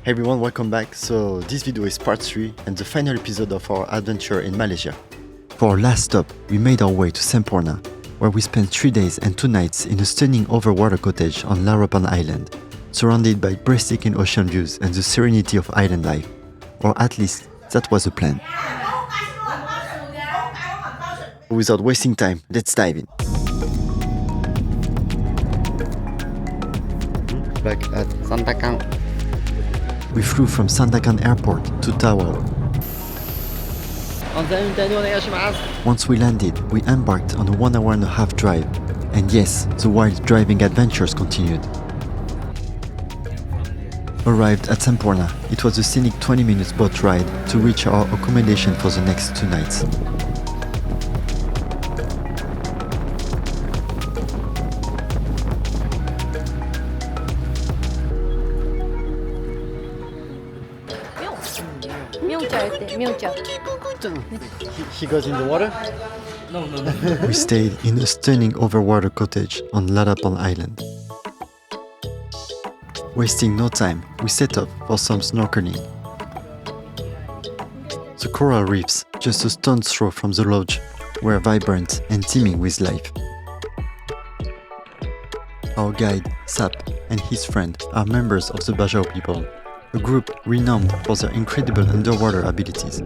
Hey everyone, welcome back. So this video is part 3 and the final episode of our adventure in Malaysia. For our last stop, we made our way to Semporna, where we spent 3 days and 2 nights in a stunning Overwater Cottage on Larapan Island, surrounded by breathtaking ocean views and the serenity of island life. Or at least, that was the plan. Without wasting time, let's dive in. Back at Santakang. We flew from Sandakan Airport to Tawau. Once we landed, we embarked on a 1.5-hour drive. And yes, the wild driving adventures continued. Arrived at Semporna, it was a scenic 20-minute boat ride to reach our accommodation for the next 2 nights. He goes in the water? No. We stayed in a stunning overwater cottage on Larapan Island. Wasting no time, we set off for some snorkeling. The coral reefs, just a stone's throw from the lodge, were vibrant and teeming with life. Our guide, Sap, and his friend are members of the Bajau people, a group renowned for their incredible underwater abilities.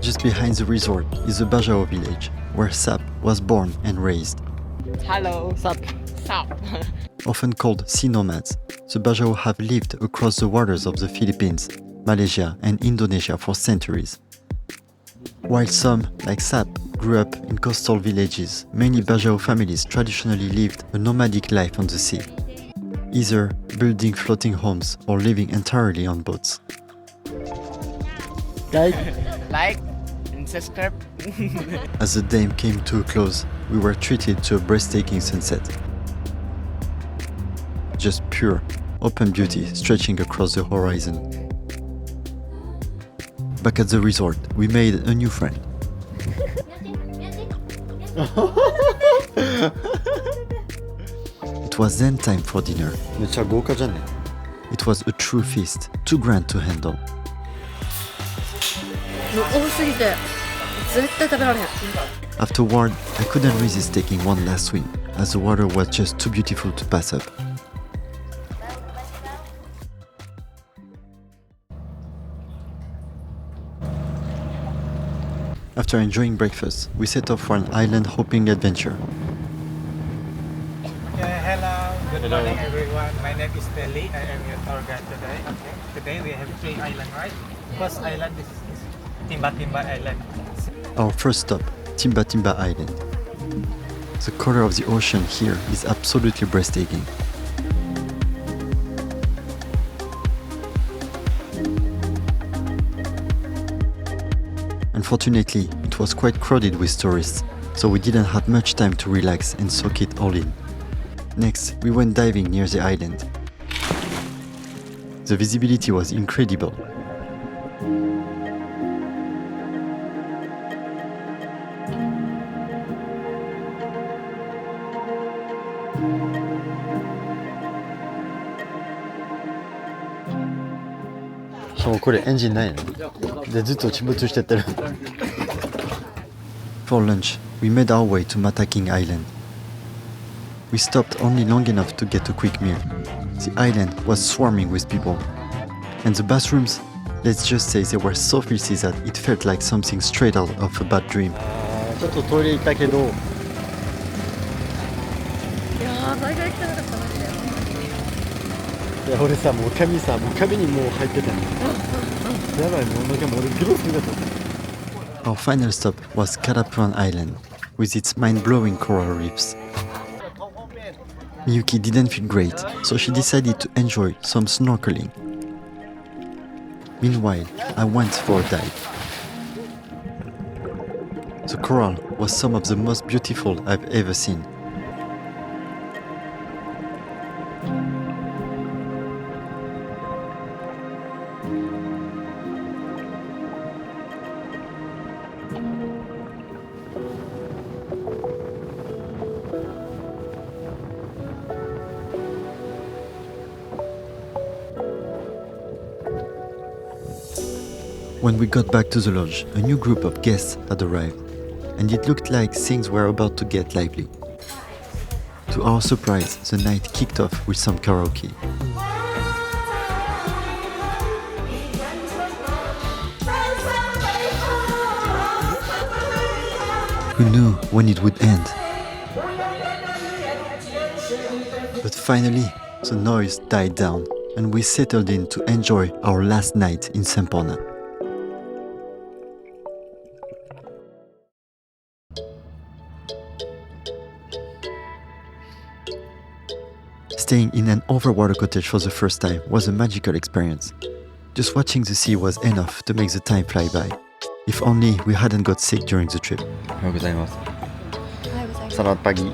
Just behind the resort is the Bajau village, where Sap was born and raised. Hello, Sap. Often called sea nomads, the Bajau have lived across the waters of the Philippines, Malaysia and Indonesia for centuries. While some, like Sap, grew up in coastal villages, many Bajau families traditionally lived a nomadic life on the sea, either building floating homes or living entirely on boats. Guys, Like and subscribe. as the day came to a close, we were treated to a breathtaking sunset. Just pure, open beauty stretching across the horizon. Back at the resort, we made a new friend. It was then time for dinner. It was a true feast, too grand to handle. Afterward, I couldn't resist taking one last swim, as the water was just too beautiful to pass up. After enjoying breakfast, we set off for an island hopping adventure. Hello, good morning everyone. My name is Telly. I am your tour guide today. Okay. Today we have 3 islands, right? First island is Timba Timba Island. Our first stop, Timba Timba Island. The color of the ocean here is absolutely breathtaking. Unfortunately, it was quite crowded with tourists, so we didn't have much time to relax and soak it all in. Next, we went diving near the island. The visibility was incredible. For lunch, we made our way to Mataking Island. We stopped only long enough to get a quick meal. The island was swarming with people. And the bathrooms, let's just say they were so filthy that it felt like something straight out of a bad dream. Our final stop was Larapan Island, with its mind-blowing coral reefs. Miyuki didn't feel great, so she decided to enjoy some snorkeling. Meanwhile, I went for a dive. The coral was some of the most beautiful I've ever seen. When we got back to the lodge, a new group of guests had arrived, and it looked like things were about to get lively. To our surprise, the night kicked off with some karaoke. Who knew when it would end? But finally, the noise died down and we settled in to enjoy our last night in Semporna. Staying in an Overwater Cottage for the first time was a magical experience. Just watching the sea was enough to make the time fly by. If only we hadn't got sick during the trip. おはようございます。サラパギ。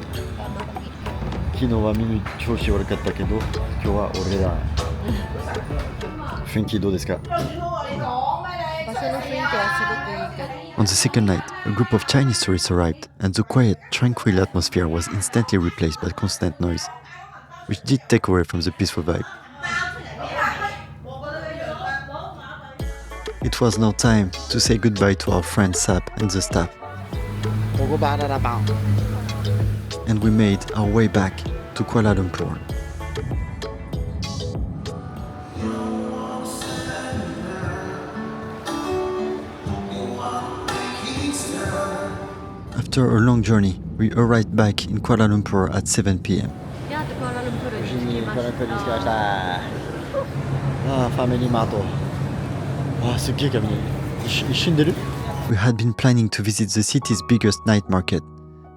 昨日は耳調子悪かったけど、今日は俺ら。雰囲気どうですか？ On the second night, a group of Chinese tourists arrived, and the quiet, tranquil atmosphere was instantly replaced by constant noise, which did take away from the peaceful vibe. It was now time to say goodbye to our friend Sap and the staff, and we made our way back to Kuala Lumpur. After a long journey, we arrived back in Kuala Lumpur at 7 p.m. ファミリーマート。すっげえ雷。一瞬出る？ We had been planning to visit the city's biggest night market,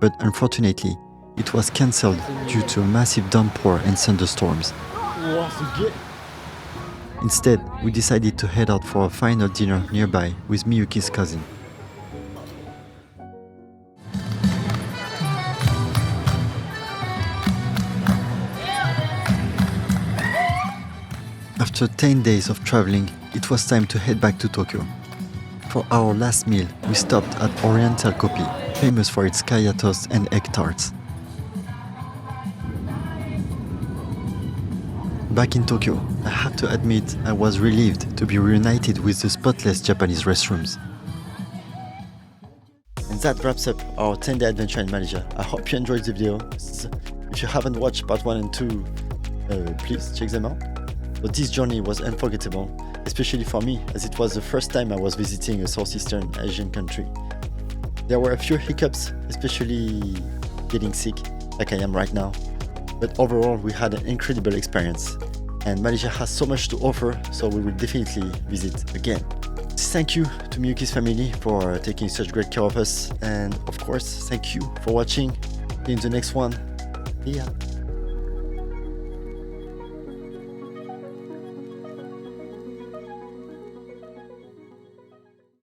but unfortunately, it was cancelled due to a massive downpour and thunderstorms. うわ、すっげえ。 Instead, we decided to head out for a final dinner nearby with Miyuki's cousin. After 10 days of traveling, it was time to head back to Tokyo. For our last meal, we stopped at Oriental Kopi, famous for its kaya toast and egg tarts. Back in Tokyo, I have to admit I was relieved to be reunited with the spotless Japanese restrooms. And that wraps up our 10-day adventure in Malaysia. I hope you enjoyed the video. If you haven't watched part 1 and 2, please check them out. But this journey was unforgettable, especially for me, as it was the first time I was visiting a Southeastern Asian country. There were a few hiccups, especially getting sick, like I am right now. But overall, we had an incredible experience. And Malaysia has so much to offer, so we will definitely visit again. Thank you to Miyuki's family for taking such great care of us. And of course, thank you for watching. In the next one, see ya.